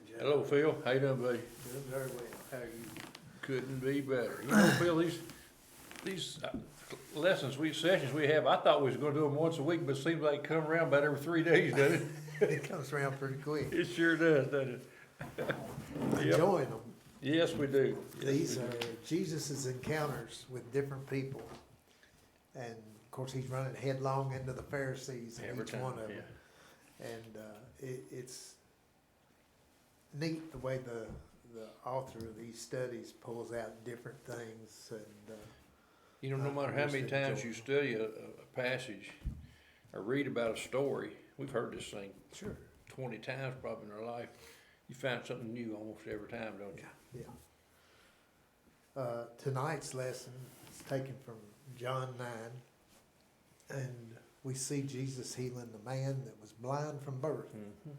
Joe. Hello, Phil. How you doing, buddy? Doing very well. How are you? Couldn't be better. You know, Phil, these sessions we have, I thought we was gonna do them once a week, but it seems like it come around about every 3 days, doesn't it? It comes around pretty quick. It sure does, doesn't it? Yep. Enjoying them. Yes, we do. Yes, These we are do. Jesus's encounters with different people. And of course, he's running headlong into the Pharisees in Every each time, one of them. yeah. And it's neat the way the author of these studies pulls out different things and, You know, no matter how many Just times you enjoy study a passage or read about a story, we've heard this thing sure, 20 times probably in our life. You find something new almost every time, don't you? yeah. Tonight's lesson is taken from John 9, and we see Jesus healing the man that was blind from birth. Mhm.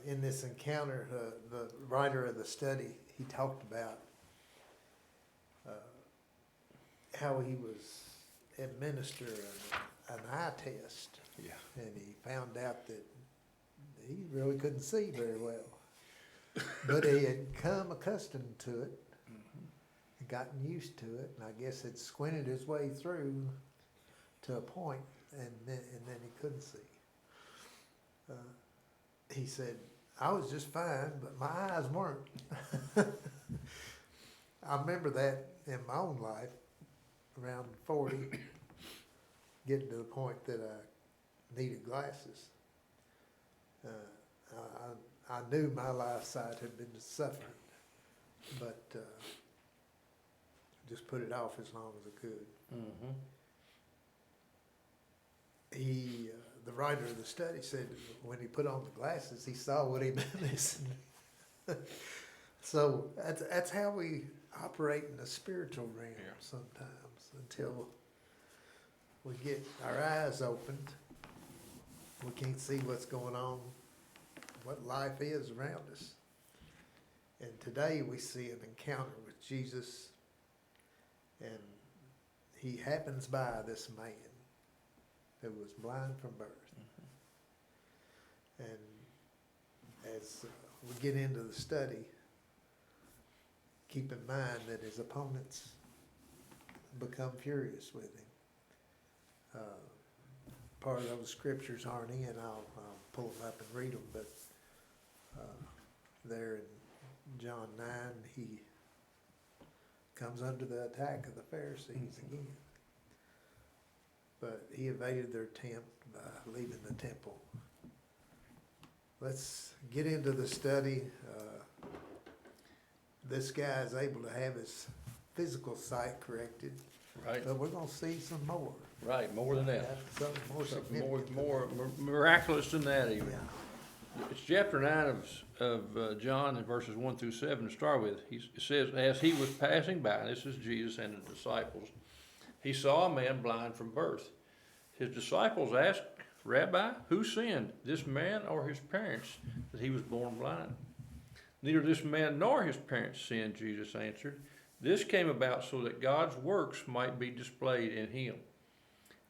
In this encounter, the writer of the study, he talked about how he was administering an eye test, Yeah. and he found out that he really couldn't see very well. But he had come accustomed to it and gotten used to it, and I guess had squinted his way through to a point, and then he couldn't see. He said, I was just fine, but my eyes weren't. I remember that in my own life, around 40, getting to the point that I needed glasses. I knew my eyesight had been suffering, but just put it off as long as I could. Mhm. The writer of the study said when he put on the glasses, he saw what he'd been missing. So that's how we operate in the spiritual realm Yeah. sometimes, until we get our eyes opened. We can't see what's going on, what life is around us. And today we see an encounter with Jesus, and he happens by this man who was blind from birth. And as we get into the study, keep in mind that his opponents become furious with him. Part of those scriptures aren't in. I'll pull them up and read them, but there in John 9, he comes under the attack of the Pharisees again. But he evaded their attempt by leaving the temple. Let's get into the study. This guy is able to have his physical sight corrected, Right, but we're gonna see some more. right, more than that. Something more Something significant. more miraculous than that even. Yeah, It's chapter 9 of John, and verses 1 through 7 to start with. It says, as he was passing by, and this is Jesus and the disciples, he saw a man blind from birth. His disciples asked, Rabbi, who sinned, this man or his parents, that he was born blind? Neither this man nor his parents sinned, Jesus answered. This came about so that God's works might be displayed in him.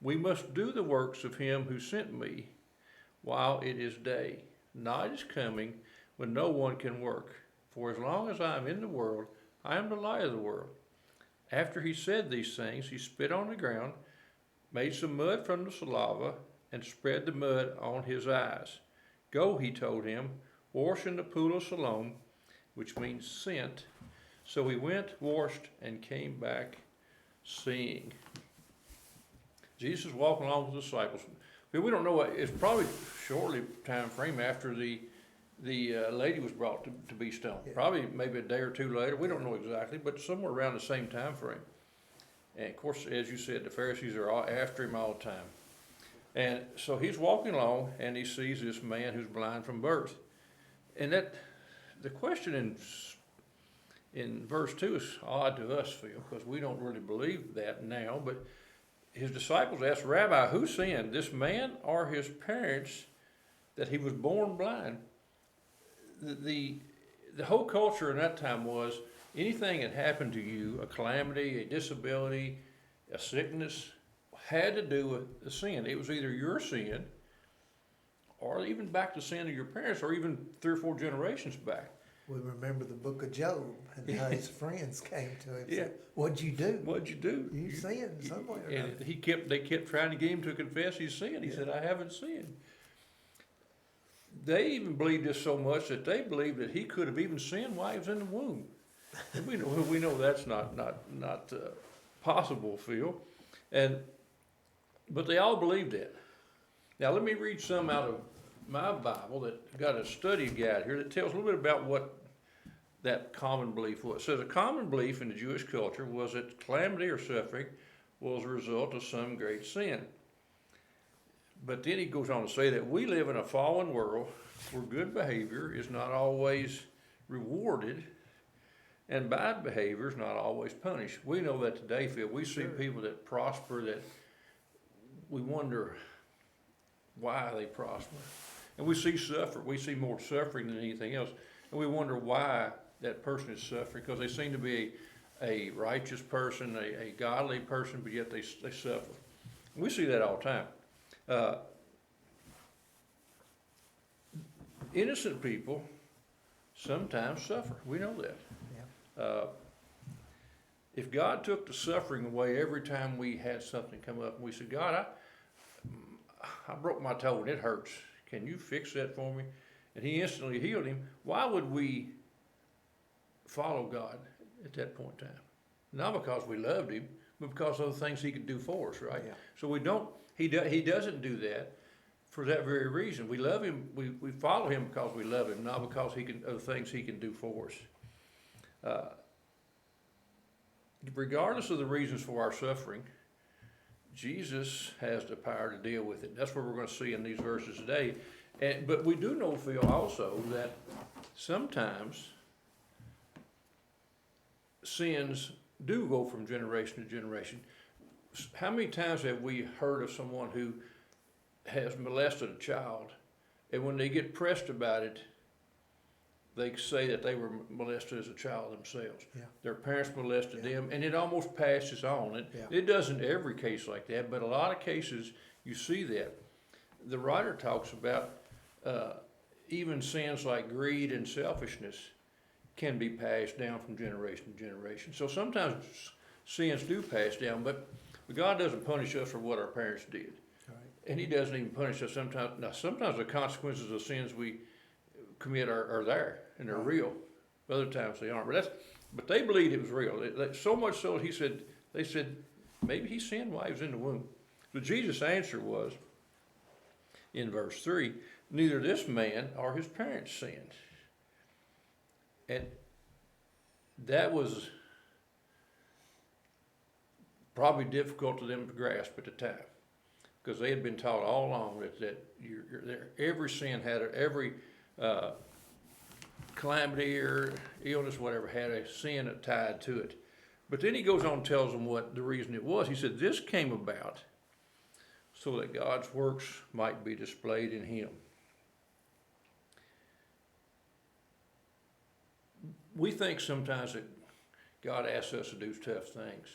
We must do the works of him who sent me while it is day. Night is coming when no one can work. For as long as I am in the world, I am the light of the world. After he said these things, he spit on the ground, made some mud from the saliva, and spread the mud on his eyes. Go, he told him, wash in the pool of Siloam, which means sent. So he went, washed, and came back seeing. Jesus walking along with the disciples. We don't know what, it's probably shortly time frame after the lady was brought to be stoned. Yeah. Probably maybe a day or two later. We don't know exactly, but somewhere around the same time frame. And of course, as you said, the Pharisees are all after him all the time. And so he's walking along and he sees this man who's blind from birth. And the question in verse 2 is odd to us, Phil, because we don't really believe that now. But his disciples asked, Rabbi, who sinned, this man or his parents, that he was born blind? The whole culture in that time was anything that happened to you, a calamity, a disability, a sickness, had to do with a sin. It was either your sin or even back to sin of your parents, or even 3 or 4 generations back. We remember the book of Job and how his friends came to him and Yeah. said, "What'd you do? What'd you do? You sinned somewhere." or And another." they kept trying to get him to confess his sin. He Yeah. said, I haven't sinned. They even believed this so much that they believed that he could have even sinned while he was in the womb. And we know that's not possible, Phil. But they all believed that. Now let me read some out of my Bible that got a study guide here that tells a little bit about what that common belief was. It says a common belief in the Jewish culture was that calamity or suffering was a result of some great sin. But then he goes on to say that we live in a fallen world where good behavior is not always rewarded and bad behavior is not always punished. We know that today, Phil. We see Sure. people that prosper that we wonder why they prosper. And we see more suffering than anything else. And we wonder why that person is suffering, because they seem to be a righteous person, a godly person, but yet they suffer. We see that all the time. Innocent people sometimes suffer. We know that. Yeah. If God took the suffering away every time we had something come up, and we said, God, I broke my toe and it hurts. Can you fix that for me? And he instantly healed him. Why would we follow God at that point in time? Not because we loved him, but because of the things he could do for us, right? Yeah. So he doesn't do that for that very reason. We love him, we follow him because we love him, not because of the things he can do for us. Regardless of the reasons for our suffering, Jesus has the power to deal with it. That's what we're going to see in these verses today. But we do know, Phil, also that sometimes sins do go from generation to generation. How many times have we heard of someone who has molested a child, and when they get pressed about it, they say that they were molested as a child themselves. Yeah. Their parents molested Yeah. them, and it almost passes on. Yeah. It doesn't every case like that, but a lot of cases you see that. The writer talks about even sins like greed and selfishness can be passed down from generation to generation. So sometimes sins do pass down, but God doesn't punish us for what our parents did. Right. And he doesn't even punish us sometimes. Now, sometimes the consequences of sins we commit are there, and they're real. Other times they aren't. But they believed it was real. So much so, they said, maybe he sinned while he was in the womb. So Jesus' answer was, in verse 3, neither this man or his parents sinned. And that was probably difficult to them to grasp at the time, because they had been taught all along that every sin every calamity or illness, whatever, had a sin tied to it. But then he goes on and tells them what the reason it was. He said, this came about so that God's works might be displayed in him. We think sometimes that God asks us to do tough things.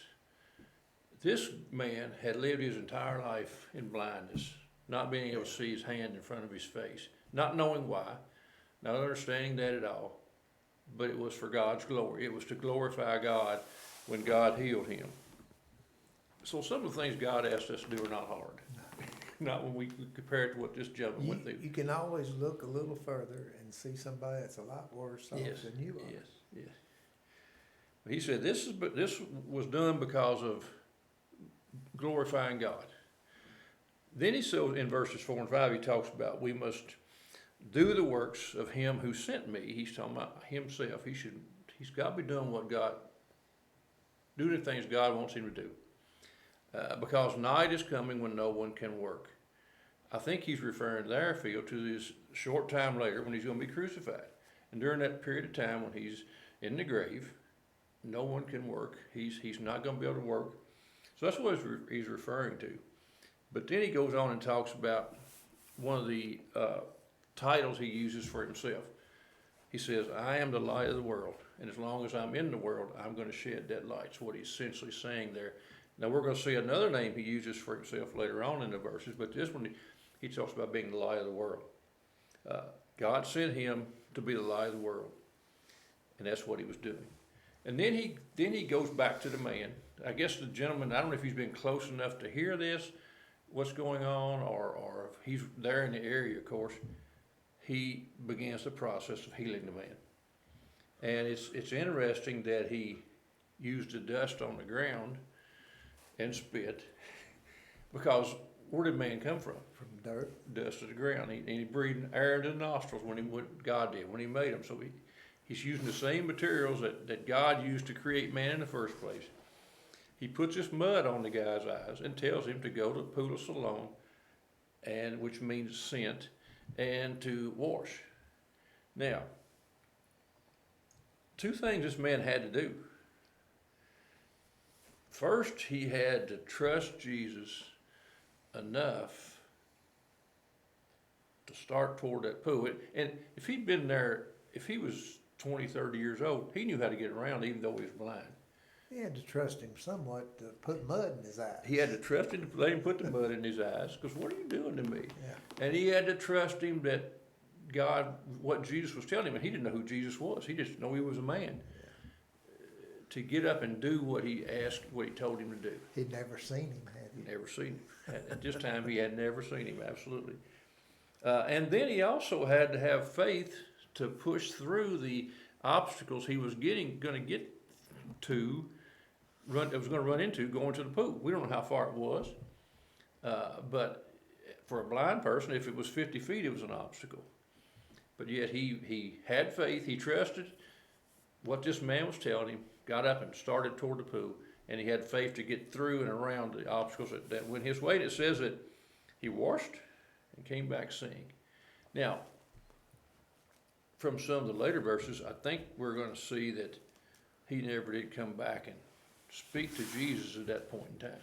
This man had lived his entire life in blindness, not being able to see his hand in front of his face, not knowing why, not understanding that at all, but it was for God's glory. It was to glorify God when God healed him. So some of the things God asked us to do are not hard. Not when we compare it to what this gentleman went through. You can always look a little further and see somebody that's a lot worse off than you are. Yes. But he said this was done because of glorifying God. Then he says in verses 4 and 5, he talks about we must do the works of him who sent me. He's talking about himself. He's got to be doing the things God wants him to do. Because night is coming when no one can work. I think he's referring there, Phil, to this short time later when he's going to be crucified. And during that period of time when he's in the grave, no one can work. He's not going to be able to work. So that's what he's referring to. But then he goes on and talks about one of the titles he uses for himself. He says, I am the light of the world, and as long as I'm in the world, I'm going to shed that light. That's what he's essentially saying there. Now we're going to see another name he uses for himself later on in the verses, but this one he talks about being the light of the world. God sent him to be the light of the world, and that's what he was doing. And then he goes back to the man. I guess the gentleman, I don't know if he's been close enough to hear this, what's going on, or if he's there in the area, of course. He begins the process of healing the man. And it's interesting that he used the dust on the ground and spit, because where did man come from? From dirt. Dust of the ground. And he breathed air into the nostrils God did, when he made him. So he's using the same materials that God used to create man in the first place. He puts this mud on the guy's eyes and tells him to go to the pool of Siloam, which means sent, and to wash. Now, two things this man had to do. First, he had to trust Jesus enough to start toward that pool. And if he'd been there, if he was 20, 30 years old, he knew how to get around even though he was blind. He had to trust him somewhat to put mud in his eyes. He had to trust him to let him put the mud in his eyes, because what are you doing to me? Yeah. And he had to trust him that God, what Jesus was telling him, and he didn't know who Jesus was. He just knew he was a man. To get up and do what he asked, what he told him to do. He'd never seen him, had he? Never seen him. At this time, he had never seen him, absolutely. And then he also had to have faith to push through the obstacles he was going to get to, run into going to the pool. We don't know how far it was, but for a blind person, if it was 50 feet, it was an obstacle. But yet he had faith, he trusted what this man was telling him, got up and started toward the pool, and he had faith to get through and around the obstacles that went his way. And it says that he washed and came back seeing. Now, from some of the later verses, I think we're going to see that he never did come back and speak to Jesus at that point in time.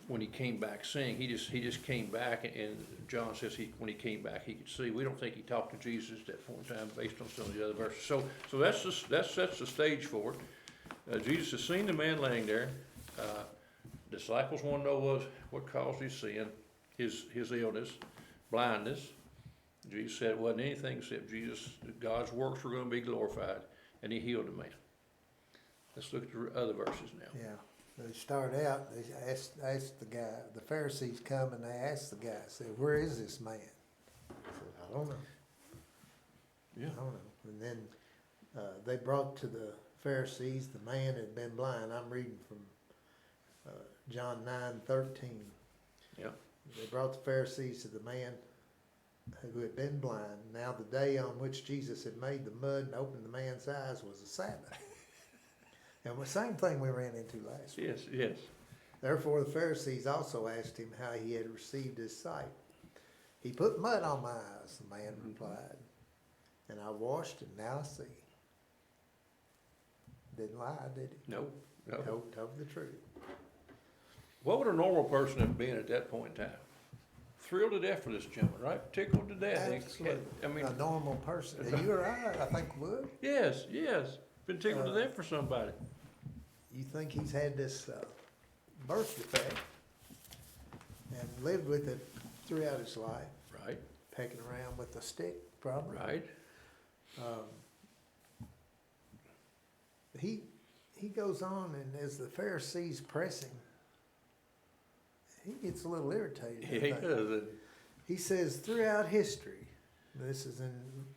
When he came back seeing, he just came back, and John says when he came back he could see. We don't think he talked to Jesus at that point in time based on some of the other verses. So that sets the stage for it. Jesus has seen the man laying there. Disciples want to know what caused his sin, his illness, blindness. Jesus said it wasn't anything except God's works were going to be glorified, and he healed the man. Let's look at the other verses now. Yeah. They start out, they asked the guy, the Pharisees come and they asked the guy, said, where is this man? He said, I don't know. Yeah. I don't know. And then they brought to the Pharisees the man had been blind. I'm reading from John 9:13. Yeah. They brought the Pharisees to the man who had been blind. Now the day on which Jesus had made the mud and opened the man's eyes was a Sabbath. And the same thing we ran into last week. Yes. Therefore the Pharisees also asked him how he had received his sight. He put mud on my eyes, the man replied, and I washed and now I see. Didn't lie, did he? No. Told the truth. What would a normal person have been at that point in time? Thrilled to death for this gentleman, right? Tickled to death. Absolutely. I mean, a normal person. And you or I think would. Yes. Been tickled to death for somebody. You think he's had this birth defect and lived with it throughout his life, Right. pecking around with a stick, probably. Right. He goes on, and as the Pharisees press him, he gets a little irritated. I He think. does. He says, throughout history, this is in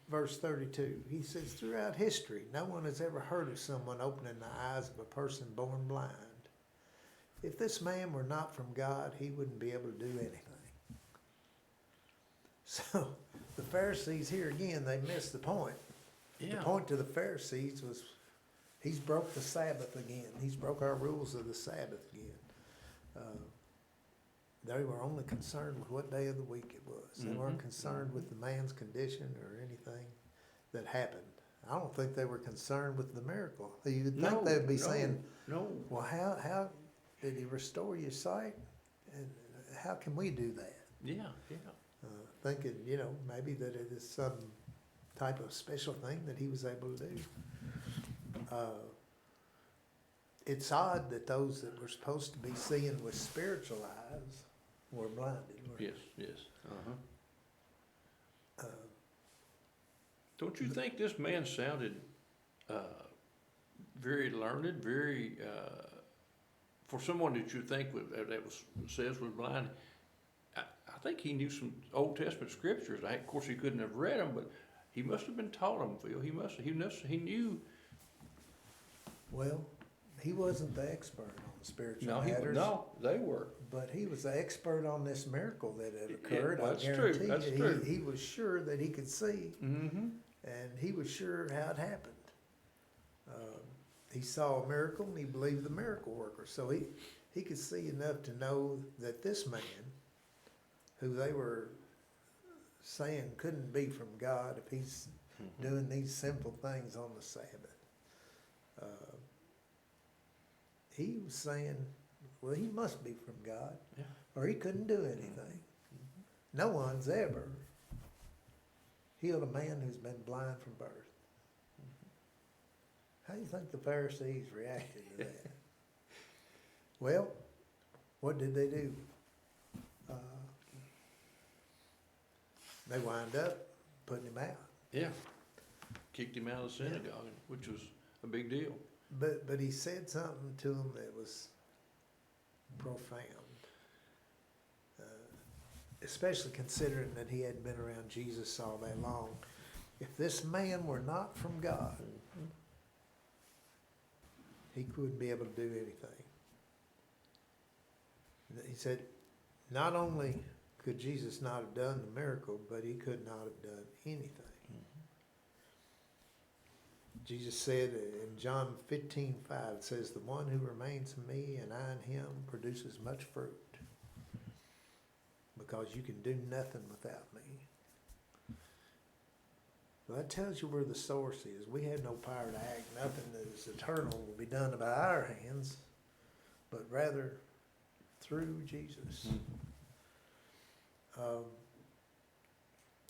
verse 32, he says, throughout history, no one has ever heard of someone opening the eyes of a person born blind. If this man were not from God, he wouldn't be able to do anything. So the Pharisees here again, they missed the point. Yeah. The point to the Pharisees was he's broke the Sabbath again. He's broke our rules of the Sabbath again. They were only concerned with what day of the week it was. They weren't concerned with the man's condition or anything that happened. I don't think they were concerned with the miracle. You'd think they'd be saying, well, how did he restore your sight? And how can we do that? Yeah. Thinking, maybe that it is some type of special thing that he was able to do. It's odd that those that were supposed to be seeing with spiritual eyes were blinded. Yes. Uh-huh. Don't you think this man sounded very learned, very for someone that you think says was blind? I think he knew some Old Testament scriptures. Of course, he couldn't have read them, but he must have been taught them, Phil. He knew. Well, he wasn't the expert on spiritual No, matters. they were. But he was the expert on this miracle that had occurred. Yeah, I that's true, guarantee that's you. true. He was sure that he could see, Mm-hmm. and he was sure how it happened. He saw a miracle, and he believed the miracle worker. So he could see enough to know that this man, who they were saying couldn't be from God if he's doing these simple things on the Sabbath, he was saying, well, he must be from God, Yeah. or he couldn't do anything. No one's ever healed a man who's been blind from birth. How do you think the Pharisees reacted to that? Well, what did they do? They wind up putting him out. Yeah. Kicked him out of the synagogue, which was a big deal. But he said something to them that was profound, especially considering that he hadn't been around Jesus all that long. If this man were not from God, he wouldn't be able to do anything. He said, not only could Jesus not have done the miracle, but he could not have done anything. Jesus said in John 15:5, it says, the one who remains in me and I in him produces much fruit, because you can do nothing without me. Well, that tells you where the source is. We have no power to act. Nothing that is eternal will be done by our hands, but rather through Jesus.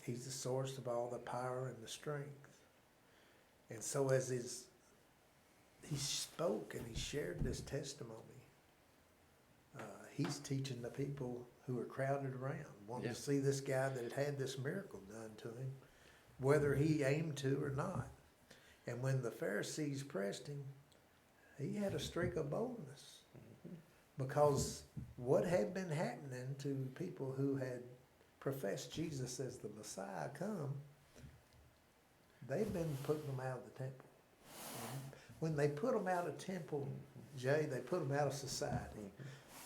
He's the source of all the power and the strength. And so as he spoke and he shared this testimony, he's teaching the people who are crowded around, wanting to see this guy that had this miracle done to him, whether he aimed to or not. And when the Pharisees pressed him, he had a streak of boldness, because what had been happening to people who had professed Jesus as the Messiah come, they've been putting them out of the temple. When they put them out of temple, Jay, they put them out of society.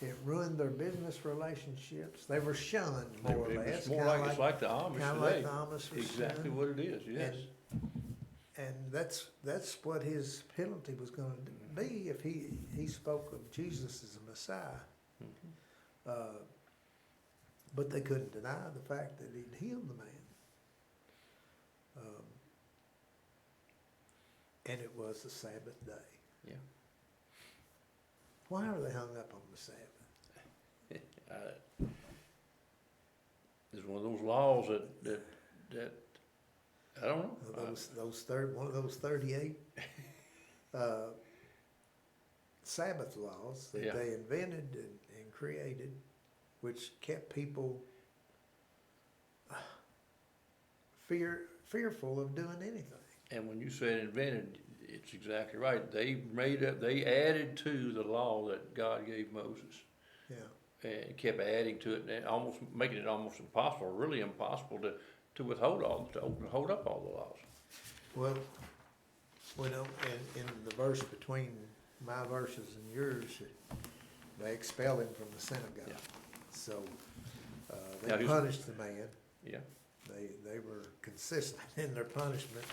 It ruined their business relationships. They were shunned, more or less. It's like the Amish kind of today. like the Amish were Exactly shunned. what it is, yes. And that's what his penalty was going to be if he spoke of Jesus as a Messiah. But they couldn't deny the fact that he'd healed the man. And it was the Sabbath day. Yeah. Why are they hung up on the Sabbath? It's one of those laws that I don't know. One of those 38 Sabbath laws that they invented and created, which kept people fearful of doing anything. And when you said invented, it's exactly right. They added to the law that God gave Moses. Yeah. And kept adding to it, and almost making it almost impossible, really impossible to withhold up all the laws. Well, in the verse between my verses and yours, they expelled him from the synagogue. Yeah. So Now, they punished the man. Yeah. They were consistent in their punishment.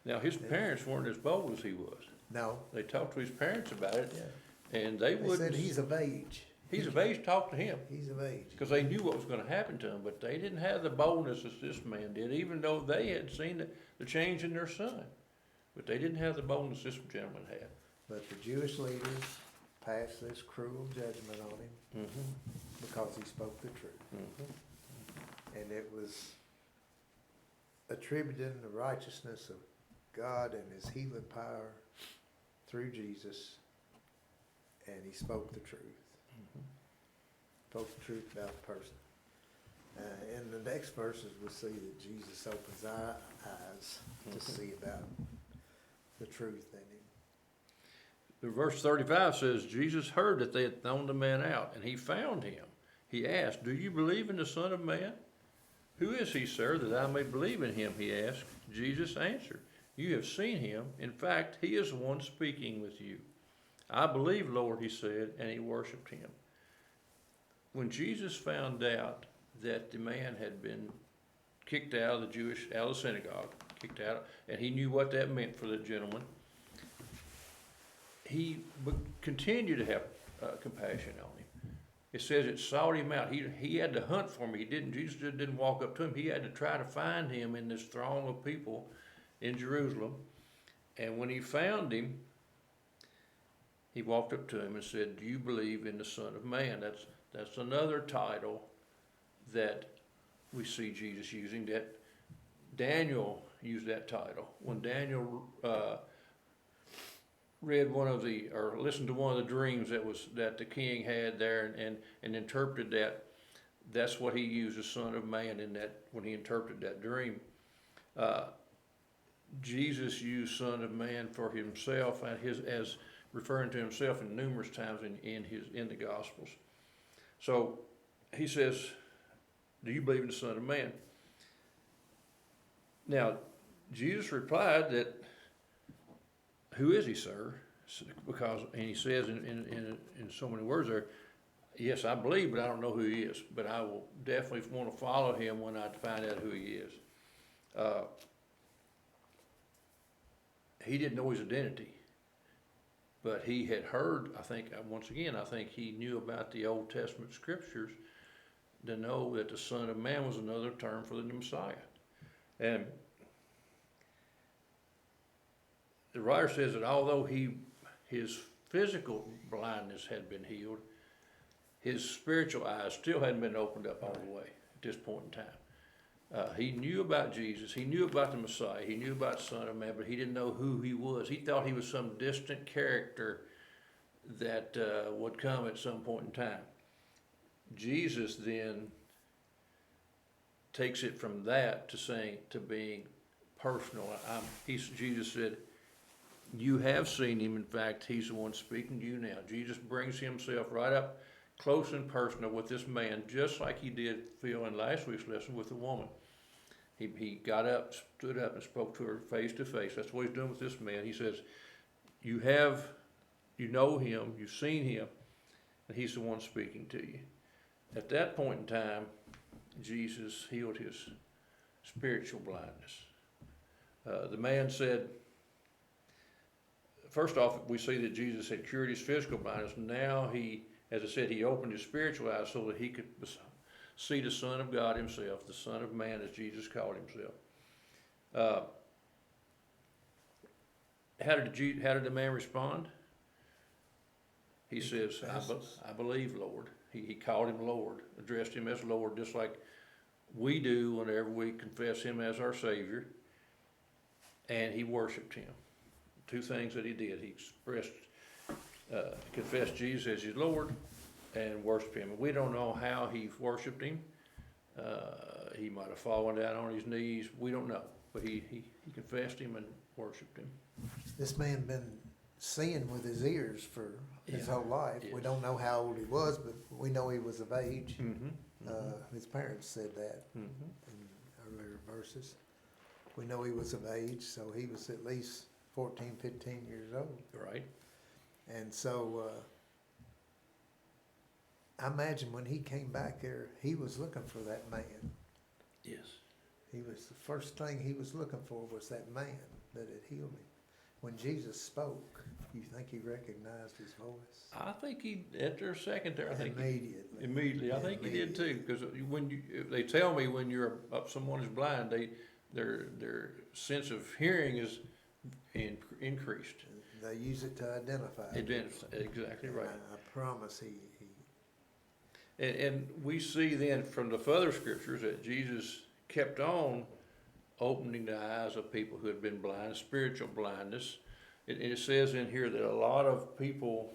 Now, his parents weren't as bold as he was. No. They talked to his parents about it, Yeah. and they They wouldn't. said he's of age. He's of age. Talk to him, He's of age. because they knew what was going to happen to him, but they didn't have the boldness as this man did, even though they had seen the change in their son. But they didn't have the boldness this gentleman had. But the Jewish leaders passed this cruel judgment on him because he spoke the truth. And it was attributing the righteousness of God and his healing power through Jesus, and he spoke the truth. Spoke the truth about the person. In the next verses, we see that Jesus opens our eyes to see about the truth in him. The verse 35 says, Jesus heard that they had thrown the man out, and he found him. He asked, "Do you believe in the Son of Man?" "Who is he, sir, that I may believe in him?" he asked. Jesus answered, "You have seen him. In fact, he is the one speaking with you." "I believe, Lord," he said, and he worshiped him. When Jesus found out that the man had been kicked out of the synagogue, kicked out, and he knew what that meant for the gentleman, he continued to have compassion on him. It says it sought him out. He had to hunt for him. Jesus didn't walk up to him. He had to try to find him in this throng of people in Jerusalem. And when he found him, he walked up to him and said, "Do you believe in the Son of Man?" That's another title that we see Jesus using. That Daniel used that title when Daniel listened to one of the dreams that the king had there and interpreted that. That's what he used, the Son of Man, in that when he interpreted that dream. Jesus used Son of Man for himself and as referring to himself in numerous times in the Gospels. So he says, "Do you believe in the Son of Man?" Now, Jesus replied that, "Who is he, sir?" And he says in so many words there, "Yes, I believe, but I don't know who he is. But I will definitely want to follow him when I find out who he is." He didn't know his identity, but he had heard, I think he knew about the Old Testament scriptures to know that the Son of Man was another term for the Messiah. And the writer says that although his physical blindness had been healed, his spiritual eyes still hadn't been opened up all the way at this point in time. He knew about Jesus, he knew about the Messiah, he knew about the Son of Man, but he didn't know who he was. He thought he was some distant character that would come at some point in time. Jesus then takes it from that to being personal. Jesus said, "You have seen him. In fact, he's the one speaking to you now." Jesus brings himself right up close and personal with this man, just like he did Phil in last week's lesson with the woman. He got up, stood up, and spoke to her face to face. That's what he's doing with this man. He says, you know him, you've seen him, and he's the one speaking to you. At that point in time, Jesus healed his spiritual blindness. The man said, first off, we see that Jesus had cured his physical blindness. Now as I said, he opened his spiritual eyes so that he could see the Son of God himself, the Son of Man, as Jesus called himself. How did the man respond? He says, I believe, Lord. He called him Lord, addressed him as Lord, just like we do whenever we confess him as our Savior. And he worshiped him. Two things that he did. He confessed Jesus as his Lord and worshiped him. And we don't know how he worshiped him. He might have fallen down on his knees. We don't know. But he confessed him and worshiped him. This man been seeing with his ears for his whole life. Yes. We don't know how old he was, but we know he was of age. Mm-hmm. His parents said that in earlier verses. We know he was of age, so he was at least 14, 15 years old. Right. And so I imagine when he came back there, he was looking for that man. Yes. The first thing he was looking for was that man that had healed him. When Jesus spoke, you think he recognized his voice? I think after a second there, Immediately. I think he did too. Because they tell me when someone is blind, their sense of hearing is increased. They use it to identify. Exactly right. I promise he. And we see then from the further scriptures that Jesus kept on opening the eyes of people who had been blind, spiritual blindness. It says in here that a lot of people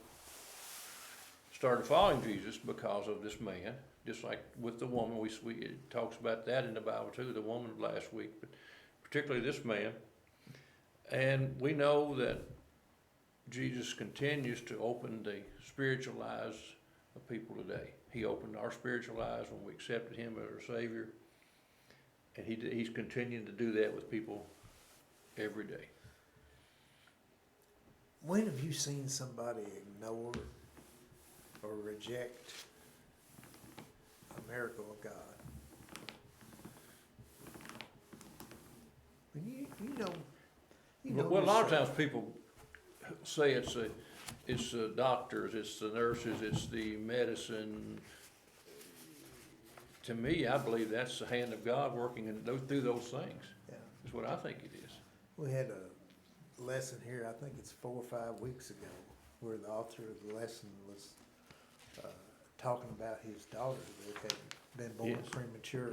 started following Jesus because of this man, just like with the woman, it talks about that in the Bible too, the woman last week, but particularly this man. And we know that Jesus continues to open the spiritual eyes of people today. He opened our spiritual eyes when we accepted him as our Savior. And he's continuing to do that with people every day. When have you seen somebody ignore or reject a miracle of God? When you know. Well, a lot of times people say it's the doctors, it's the nurses, it's the medicine. To me, I believe that's the hand of God working through those things. Yeah. That's what I think it is. We had a lesson here, I think it's 4 or 5 weeks ago, where the author of the lesson was talking about his daughter that had been born Yes. premature,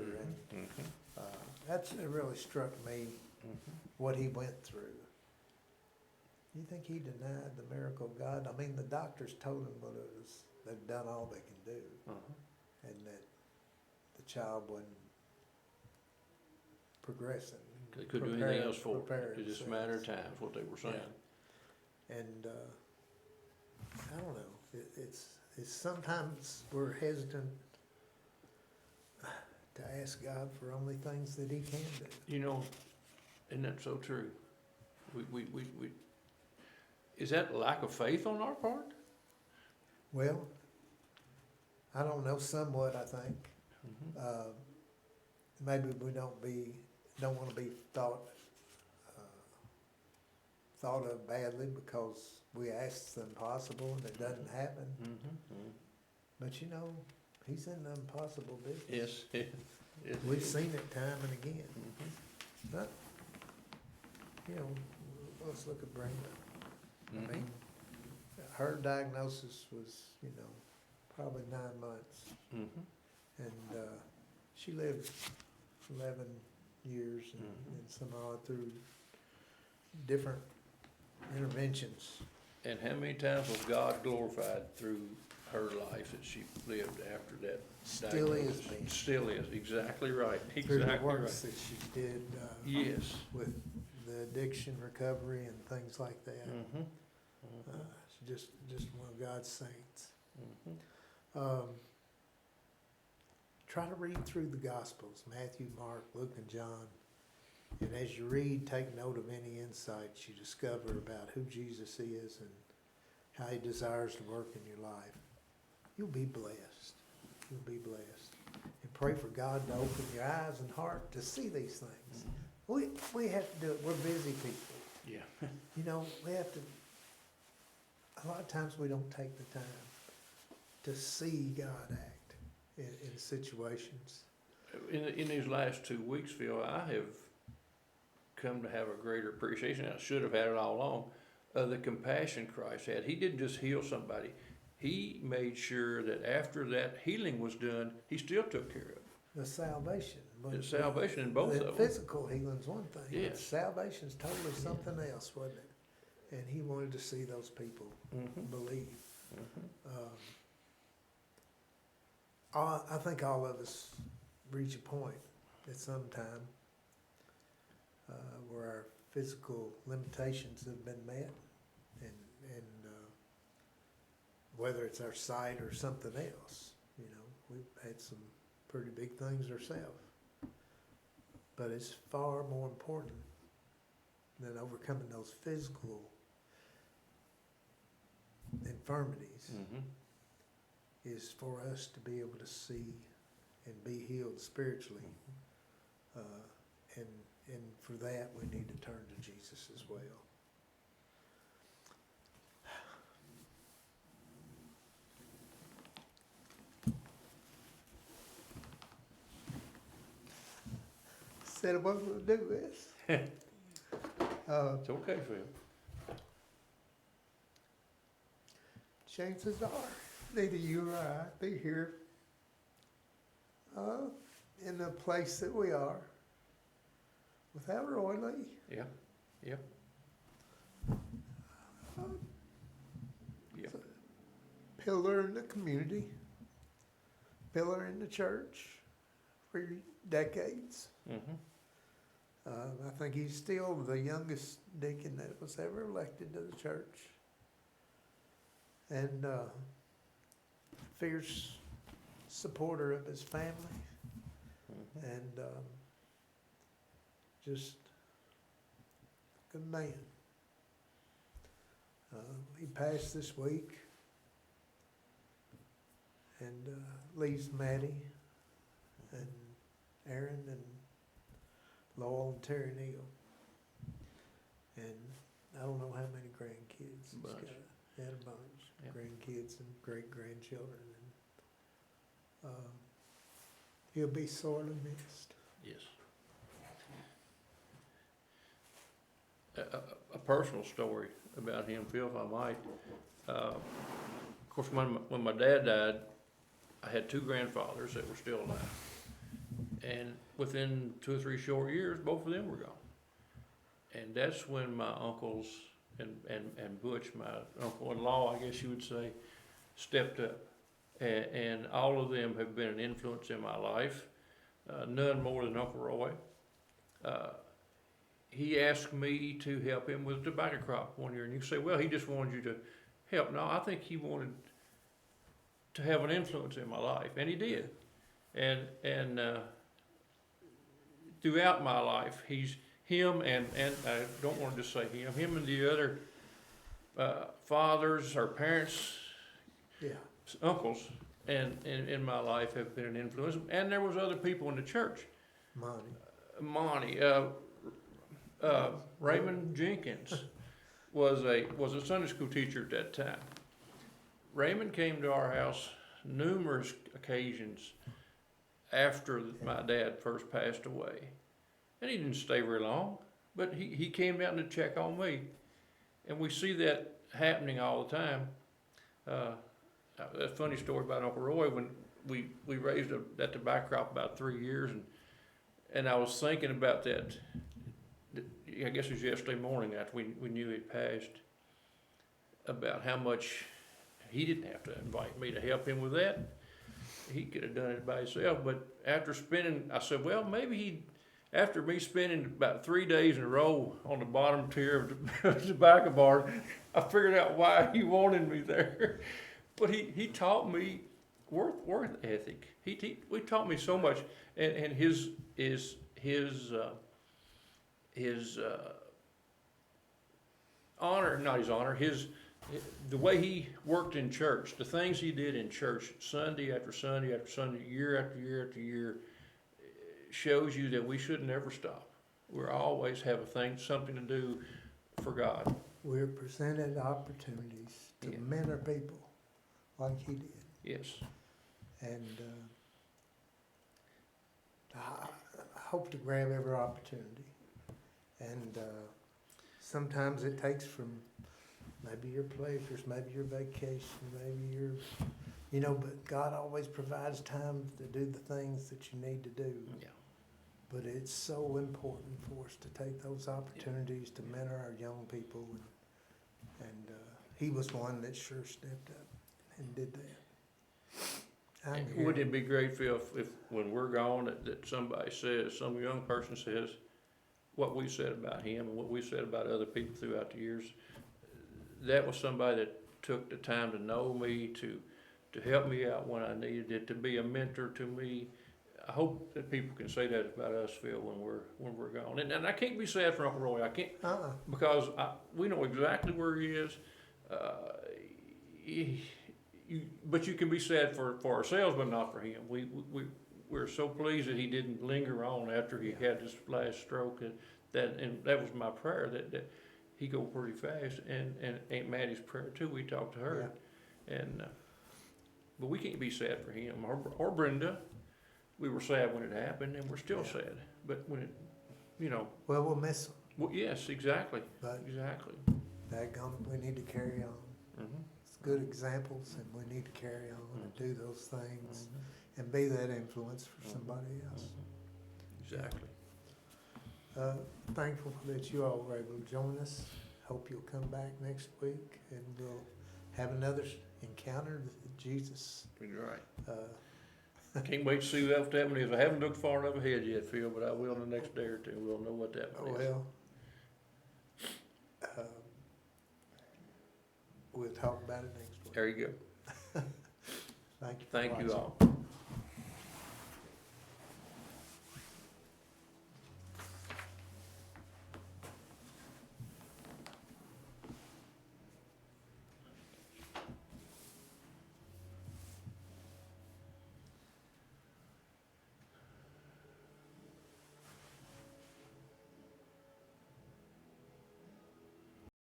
and Mhm. it really struck me Mhm. what he went through. You think he denied the miracle of God? I mean, the doctors told him they've done all they can do, Uh-huh. and that the child wasn't progressing. They couldn't do anything else for it. It's just a matter of time, is what they were saying. And I don't know. It's sometimes we're hesitant to ask God for only things that He can do. You know, isn't that so true? We is that lack of faith on our part? Well, I don't know. Somewhat, I think. Mhm. Maybe we don't want to be thought of badly because we ask the impossible and it doesn't happen. Mhm. But you know, He's in the impossible business. Yes. Yes. We've seen it time and again. Mhm. But you know, let's look at Brenda. I Mhm. mean, her diagnosis was, probably 9 months, Mhm. and she lived 11 years and, Mhm. and some odd through different interventions. And how many times was God glorified through her life that she lived after that Still is diagnosis? being. Still is, exactly right, Through the exactly works right. that she did Yes. with the addiction recovery and things like that. Mhm. She's just one of God's saints. Mhm. Try to read through the Gospels, Matthew, Mark, Luke, and John. And as you read, take note of any insights you discover about who Jesus is and how He desires to work in your life. You'll be blessed. You'll be blessed. And pray for God to open your eyes and heart to see these things. We have to do it. We're busy people. Yeah. We have to, a lot of times we don't take the time to see God act in situations. In these last 2 weeks, Phil, I have come to have a greater appreciation, I should have had it all along, of the compassion Christ had. He didn't just heal somebody. He made sure that after that healing was done, He still took care of it. The salvation. The salvation in both the of them. physical healing's one thing. But Yes. salvation's totally something else, wasn't it? And He wanted to see those people Mhm. believe. Mhm. I think all of us reach a point at some time where our physical limitations have been met, and whether it's our sight or something else, we've had some pretty big things ourselves. But it's far more important than overcoming those physical infirmities Mhm. is for us to be able to see and be healed spiritually. And for that, we need to turn to Jesus as well. Said I wasn't going to do this. It's okay, Phil. Chances are, neither you or I be here in the place that we are without Roy Lee. Yeah. Yep. Yep. Pillar in the community, pillar in the church for decades. Mm-hmm. I think he's still the youngest deacon that was ever elected to the church. And fierce supporter of his family. Mm-hmm. And just a good man. He passed this week. And leaves Maddie and Aaron and Lowell and Terry Neal. And I don't know how many grandkids he's Bunch. got. He had a bunch. Yep. Grandkids and great-grandchildren. And he'll be sorely missed. Yes. A personal story about him, Phil, if I might. Of course, when my dad died, I had two grandfathers that were still alive. And within 2 or 3 short years, both of them were gone. And that's when my uncles and Butch, my uncle-in-law, I guess you would say, stepped up. And all of them have been an influence in my life, none more than Uncle Roy. He asked me to help him with a tobacco crop one year, and you say, well, he just wanted you to help. No, I think he wanted to have an influence in my life, and he did. And throughout my life, him and I don't want to just say him and the other fathers or parents, Yeah. uncles, and in my life have been an influence. And there was other people in the church. Monty, Raymond Jenkins was a Sunday school teacher at that time. Raymond came to our house numerous occasions after my dad first passed away. And he didn't stay very long, but he came down to check on me. And we see that happening all the time. A funny story about Uncle Roy, when we raised that tobacco crop about 3 years, and I was thinking about that, I guess it was yesterday morning after we knew he'd passed, about how much he didn't have to invite me to help him with that. He could have done it by himself, but after I said, well, maybe after me spending about 3 days in a row on the bottom tier of the tobacco barn, I figured out why he wanted me there. But he taught me work ethic. We taught me so much, and his honor, not his honor, the way he worked in church, the things he did in church, Sunday after Sunday after Sunday, year after year after year, shows you that we should never stop. We always have something to do for God. We're presented opportunities to mentor people like he did. Yes. And I hope to grab every opportunity. And sometimes it takes from maybe your pleasures, maybe your vacation, maybe but God always provides time to do the things that you need to do. Yeah. But it's so important for us to take those opportunities to mentor our young people. And he was one that sure stepped up and did that. Wouldn't it be great, Phil, if when we're gone, that somebody says, some young person says, what we said about him and what we said about other people throughout the years, that was somebody that took the time to know me, to help me out when I needed it, to be a mentor to me. I hope that people can say that about us, Phil, when we're gone. And I can't be sad for Uncle Roy. I can't, because we know exactly where he is. But you can be sad for ourselves, but not for him. We're so pleased that he didn't linger on after he had this last stroke. And that was my prayer, that he go pretty fast. And Aunt Maddie's prayer too. We talked to her, but we can't be sad for him or Brenda. We were sad when it happened, and we're still sad. But when it, well, we'll miss them. Well, yes, exactly. But exactly. We need to carry on. Mm-hmm. It's good examples, and we need to carry on and do those things and be that influence for somebody else. Exactly. Thankful that you all were able to join us. Hope you'll come back next week, and we'll have another encounter with Jesus. You're right. Can't wait to see what that one is. I haven't looked far enough ahead yet, Phil, but I will in the next day or two. We'll know what that Oh, one is. well. We'll talk about it next week. There you go. Thank you. For Thank you watching. all.